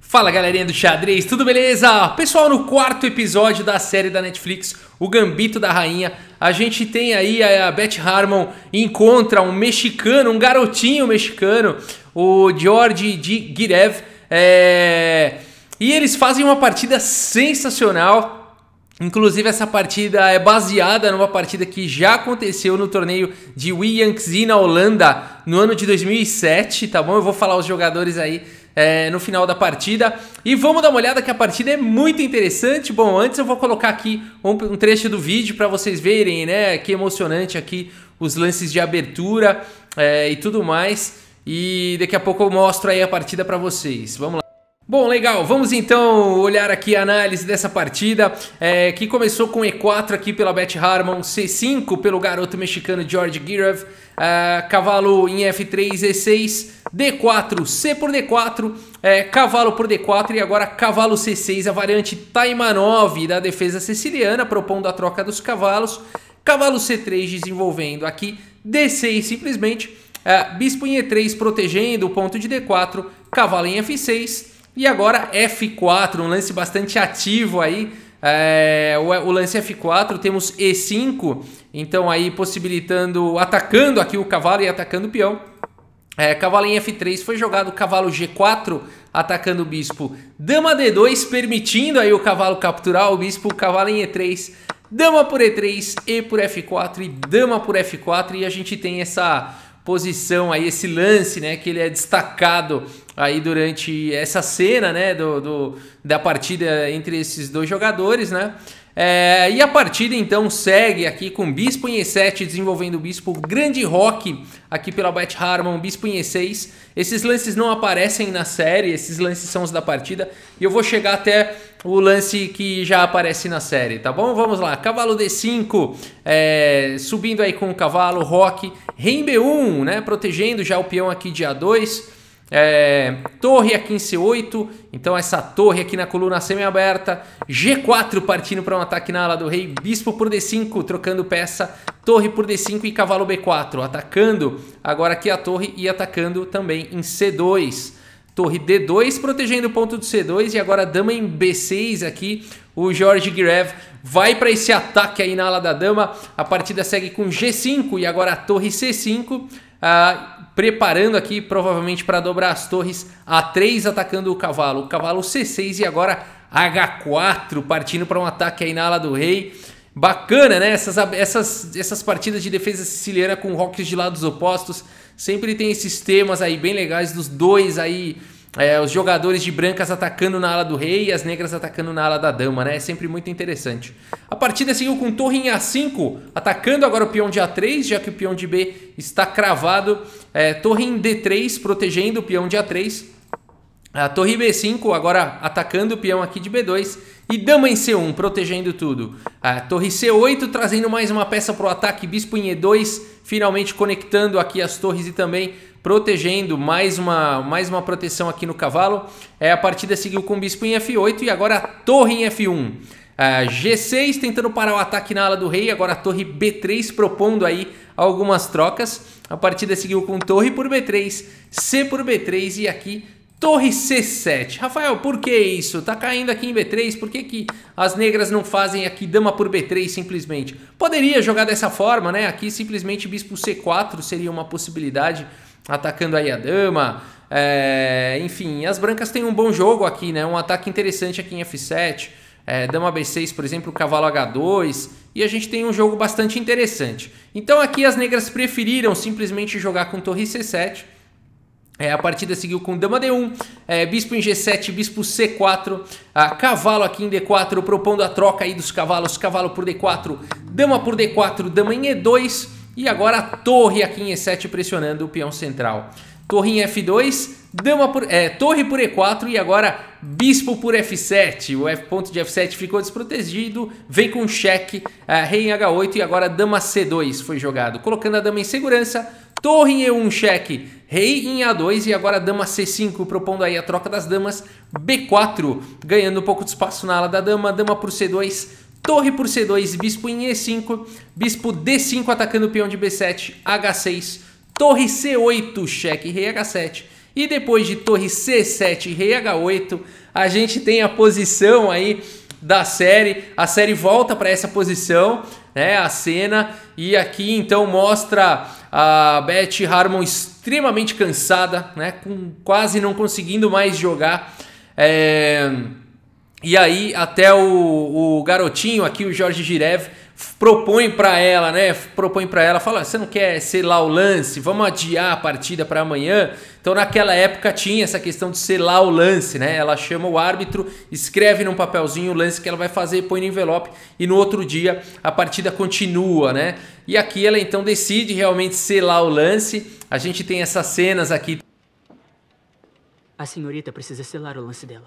Fala galerinha do xadrez, tudo beleza? Pessoal, no quarto episódio da série da Netflix, O Gambito da Rainha, a gente tem aí a Beth Harmon encontra um mexicano, um garotinho mexicano, o Georgi Girev, e eles fazem uma partida sensacional. Inclusive essa partida é baseada numa partida que já aconteceu no torneio de Williamsburg na Holanda no ano de 2007, tá bom? Eu vou falar os jogadores aí no final da partida. E vamos dar uma olhada que a partida é muito interessante. Bom, antes eu vou colocar aqui um trecho do vídeo para vocês verem, né? Que emocionante aqui os lances de abertura e tudo mais. E daqui a pouco eu mostro aí a partida para vocês. Vamos lá. Bom, legal, vamos então olhar aqui a análise dessa partida, que começou com E4 aqui pela Beth Harmon, C5 pelo garoto mexicano Georgi Girev, cavalo em F3, E6, D4, C por D4, cavalo por D4 e agora cavalo C6, a variante Taimanov da defesa siciliana, propondo a troca dos cavalos, cavalo C3 desenvolvendo aqui D6 simplesmente, bispo em E3 protegendo o ponto de D4, cavalo em F6, e agora F4, um lance bastante ativo aí, o lance F4, temos E5, então aí possibilitando, atacando aqui o cavalo e atacando o peão. Cavalo em F3, foi jogado cavalo G4, atacando o bispo. Dama D2, permitindo aí o cavalo capturar o bispo, cavalo em E3, dama por E3, E por F4 e dama por F4, e a gente tem essa posição aí, esse lance, né, que ele é destacado aí durante essa cena, né, da partida entre esses dois jogadores, né, e a partida então segue aqui com bispo em E7, desenvolvendo o bispo, grande roque aqui pela Beth Harmon, bispo em E6, esses lances não aparecem na série, esses lances são os da partida, e eu vou chegar até o lance que já aparece na série, tá bom? Vamos lá, cavalo D5, subindo aí com o cavalo, roque, rei em B1, né, protegendo já o peão aqui de A2, torre aqui em C8, então essa torre aqui na coluna semi-aberta, G4 partindo para um ataque na ala do rei, bispo por D5, trocando peça, torre por D5 e cavalo B4, atacando agora aqui a torre e atacando também em C2, torre D2 protegendo o ponto do C2 e agora dama em B6 aqui, o Georgi Girev vai para esse ataque aí na ala da dama, a partida segue com G5 e agora a torre C5, preparando aqui provavelmente para dobrar as torres, A3 atacando o cavalo C6 e agora H4 partindo para um ataque aí na ala do rei. Bacana, né? Essas partidas de defesa siciliana com roques de lados opostos, sempre tem esses temas aí bem legais dos dois aí, os jogadores de brancas atacando na ala do rei e as negras atacando na ala da dama, né? É sempre muito interessante. A partida seguiu com torre em A5, atacando agora o peão de A3, já que o peão de B está cravado. Torre em D3, protegendo o peão de A3. A torre B5, agora atacando o peão aqui de B2. E dama em C1, protegendo tudo. A torre C8, trazendo mais uma peça para o ataque. Bispo em E2, finalmente conectando aqui as torres e também protegendo mais uma proteção aqui no cavalo. A partida seguiu com bispo em F8 e agora a torre em F1. G6 tentando parar o ataque na ala do rei, agora a torre B3 propondo aí algumas trocas. A partida seguiu com torre por B3, C por B3 e aqui torre C7. Rafael, por que isso? Tá caindo aqui em B3, por que as negras não fazem aqui dama por B3 simplesmente? Poderia jogar dessa forma, né? Aqui simplesmente bispo C4 seria uma possibilidade, atacando aí a dama. Enfim, as brancas têm um bom jogo aqui, né? Um ataque interessante aqui em F7. Dama B6, por exemplo, cavalo H2, e a gente tem um jogo bastante interessante. Então aqui as negras preferiram simplesmente jogar com torre C7. A partida seguiu com dama D1, bispo em G7, bispo C4, cavalo aqui em D4, propondo a troca aí dos cavalos, cavalo por D4, dama por D4, dama em E2, e agora a torre aqui em E7 pressionando o peão central. Torre em F2, torre por E4 e agora bispo por F7. O ponto de F7 ficou desprotegido, vem com cheque, rei em H8 e agora dama C2 foi jogado. Colocando a dama em segurança, torre em E1 cheque, rei em A2 e agora dama C5, propondo aí a troca das damas, B4, ganhando um pouco de espaço na ala da dama, dama por C2, torre por C2, bispo em E5, bispo D5 atacando o peão de B7, H6, torre C8, cheque, rei H7. E depois de torre C7 e rei H8, a gente tem a posição aí da série. A série volta para essa posição, né, a cena, e aqui então mostra a Beth Harmon extremamente cansada, né, quase não conseguindo mais jogar. E aí até o garotinho aqui, o Jorge Girev, propõe para ela, né? Fala, você não quer selar o lance? Vamos adiar a partida para amanhã? Então naquela época tinha essa questão de selar o lance, né? Ela chama o árbitro, escreve num papelzinho o lance que ela vai fazer, põe no envelope e no outro dia a partida continua, né? E aqui ela então decide realmente selar o lance. A gente tem essas cenas aqui. A senhorita precisa selar o lance dela.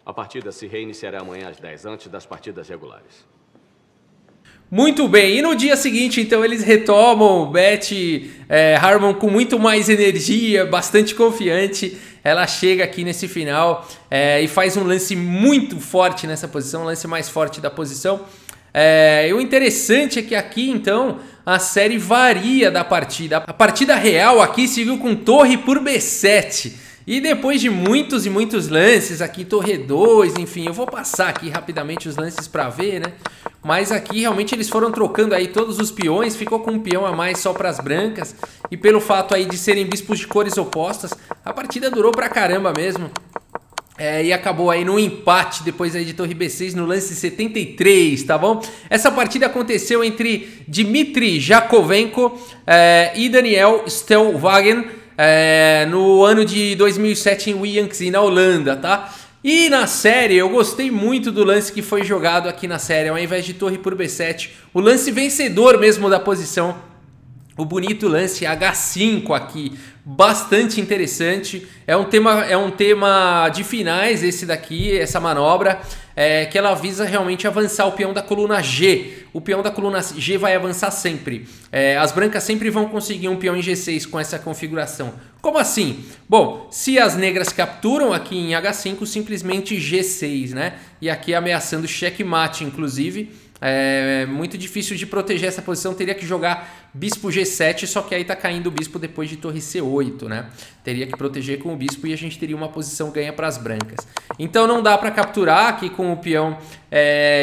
A partida se reiniciará amanhã às 10, antes das partidas regulares. Muito bem, e no dia seguinte, então, eles retomam Beth Harmon com muito mais energia, bastante confiante. Ela chega aqui nesse final e faz um lance muito forte nessa posição, um lance mais forte da posição. E o interessante é que aqui, então, a série varia da partida. A partida real aqui se viu com torre por B7. E depois de muitos e muitos lances, aqui torre 2, enfim, eu vou passar aqui rapidamente os lances para ver, né? Mas aqui realmente eles foram trocando aí todos os peões, ficou com um peão a mais só para as brancas. E pelo fato aí de serem bispos de cores opostas, a partida durou pra caramba mesmo. E acabou aí no empate depois aí de torre B6 no lance 73, tá bom? Essa partida aconteceu entre Dmitry Jakovenko e Daniel Stelwagen, no ano de 2007 em Williamsburg, na Holanda, tá? E na série eu gostei muito do lance que foi jogado aqui na série, ao invés de torre por B7, o lance vencedor mesmo da posição, o bonito lance H5 aqui, bastante interessante. É um tema de finais esse daqui, essa manobra, que ela visa realmente avançar o peão da coluna G. O peão da coluna G vai avançar sempre. As brancas sempre vão conseguir um peão em G6 com essa configuração. Como assim? Bom, se as negras capturam aqui em H5, simplesmente G6, né? E aqui ameaçando checkmate, inclusive. É muito difícil de proteger essa posição, teria que jogar bispo G7, só que aí tá caindo o bispo depois de torre C8, né? Teria que proteger com o bispo e a gente teria uma posição ganha para as brancas. Então não dá para capturar aqui com o peão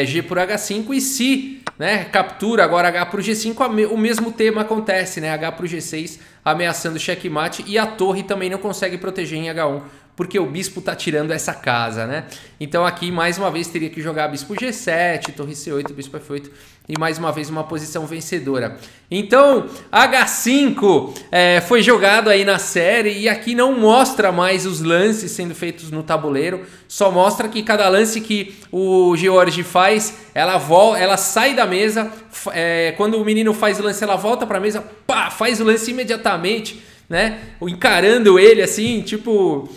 G por H5, e se, né, captura agora H por G5, o mesmo tema acontece, né? H por G6 ameaçando checkmate, e a torre também não consegue proteger em H1, porque o bispo tá tirando essa casa, né? Então aqui mais uma vez teria que jogar bispo G7, torre C8, bispo F8 e mais uma vez uma posição vencedora. Então H5 foi jogado aí na série, e aqui não mostra mais os lances sendo feitos no tabuleiro, só mostra que cada lance que o George faz, ela sai da mesa, quando o menino faz o lance ela volta para a mesa, pá, faz o lance imediatamente, né? Encarando ele assim, tipo...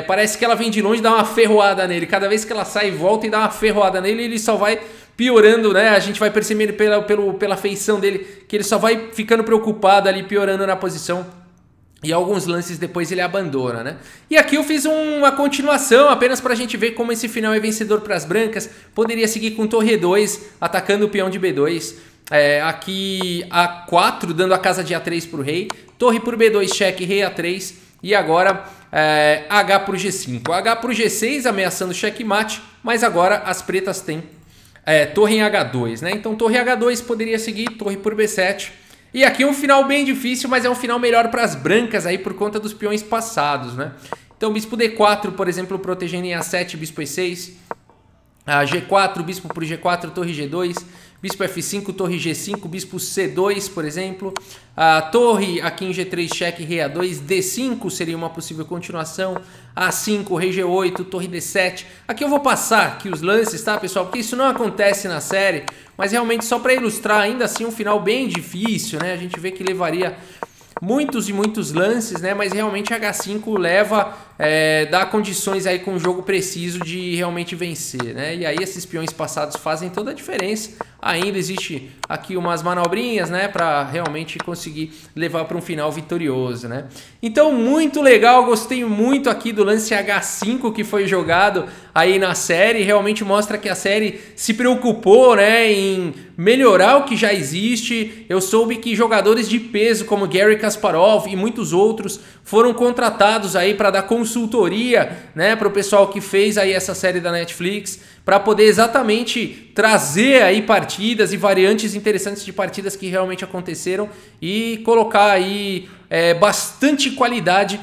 parece que ela vem de longe e dá uma ferroada nele. Cada vez que ela sai e volta e dá uma ferroada nele, ele só vai piorando, né? A gente vai percebendo pela feição dele que ele só vai ficando preocupado ali, piorando na posição. E alguns lances depois ele abandona, né? E aqui eu fiz uma continuação, apenas pra gente ver como esse final é vencedor para as brancas. Poderia seguir com torre 2, atacando o peão de B2. Aqui A4, dando a casa de A3 pro rei. Torre por B2, cheque, rei A3. E agora H por G5. H por G6 ameaçando checkmate, mas agora as pretas têm torre em H2, né? Então torre H2 poderia seguir, torre por B7. E aqui um final bem difícil, mas é um final melhor para as brancas aí por conta dos peões passados, né? Então bispo D4, por exemplo, protegendo em A7, bispo E6. G4, bispo por G4, torre G2. Bispo F5, torre G5, bispo C2, por exemplo. A torre aqui em G3, cheque, rei A2. D5 seria uma possível continuação. A5, rei G8, torre D7. Aqui eu vou passar aqui os lances, tá, pessoal? Porque isso não acontece na série, mas realmente só para ilustrar, ainda assim um final bem difícil, né? A gente vê que levaria muitos e muitos lances, né? Mas realmente H5 leva, dá condições aí com um jogo preciso de realmente vencer, né? E aí esses peões passados fazem toda a diferença. ainda existe aqui umas manobrinhas, né, para realmente conseguir levar para um final vitorioso, né? Então, muito legal, gostei muito aqui do lance H5 que foi jogado aí na série, realmente mostra que a série se preocupou, né, em melhorar o que já existe. Eu soube que jogadores de peso como Garry Kasparov e muitos outros foram contratados aí para dar consultoria, né, para o pessoal que fez aí essa série da Netflix, para poder exatamente trazer aí partidas e variantes interessantes de partidas que realmente aconteceram e colocar aí bastante qualidade,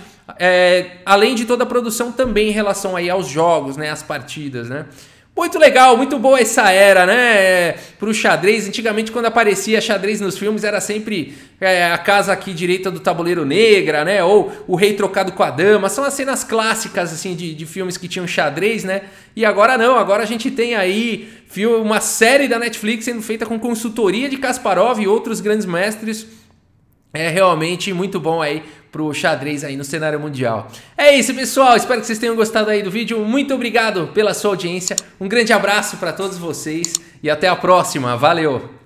além de toda a produção também em relação aí aos jogos, né, às partidas, né. Muito legal, muito boa essa era, né, pro xadrez. Antigamente, quando aparecia xadrez nos filmes, era sempre a casa aqui direita do tabuleiro negra, né, ou o rei trocado com a dama. São as cenas clássicas, assim, de filmes que tinham xadrez, né, e agora não, agora a gente tem aí uma série da Netflix sendo feita com consultoria de Kasparov e outros grandes mestres. É realmente muito bom aí pro xadrez aí no cenário mundial. É isso, pessoal. Espero que vocês tenham gostado aí do vídeo. Muito obrigado pela sua audiência. Um grande abraço para todos vocês e até a próxima. Valeu!